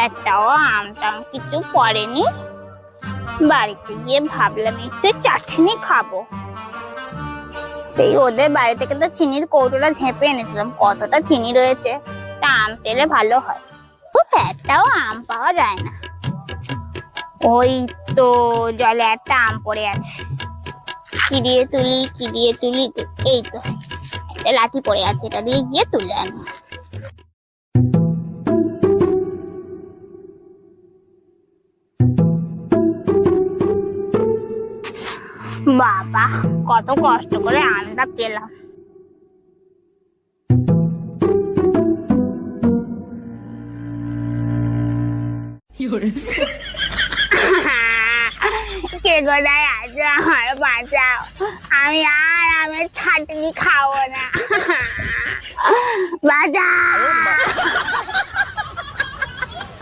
একটাও আম টাম কিছু পড়েনি। বাড়িতে গিয়ে ভাবলাম একটু চাটনি খাবো। সেই ওদের বাড়ি থেকে তো চিনির কৌটোটা ঝেঁপে এনেছিলাম, কতটা চিনি রয়েছে। তা আম পেলে ভালো হয়, খুব একটাও আম পাওয়া যায় না। ওই তো জলে একটা আম পড়ে আছে, কি দিয়ে তুলি কি দিয়ে তুলি, এই তো একটা লাঠি পড়ে আছে, এটা দিয়ে গিয়ে তুলে আনি। বাবা কত কষ্ট করে আমটা পেলাম। কে কোথায় আছো, আমার বাঁচাও, আমি আর আমের চাটনি খাবো না, বাঁচাও।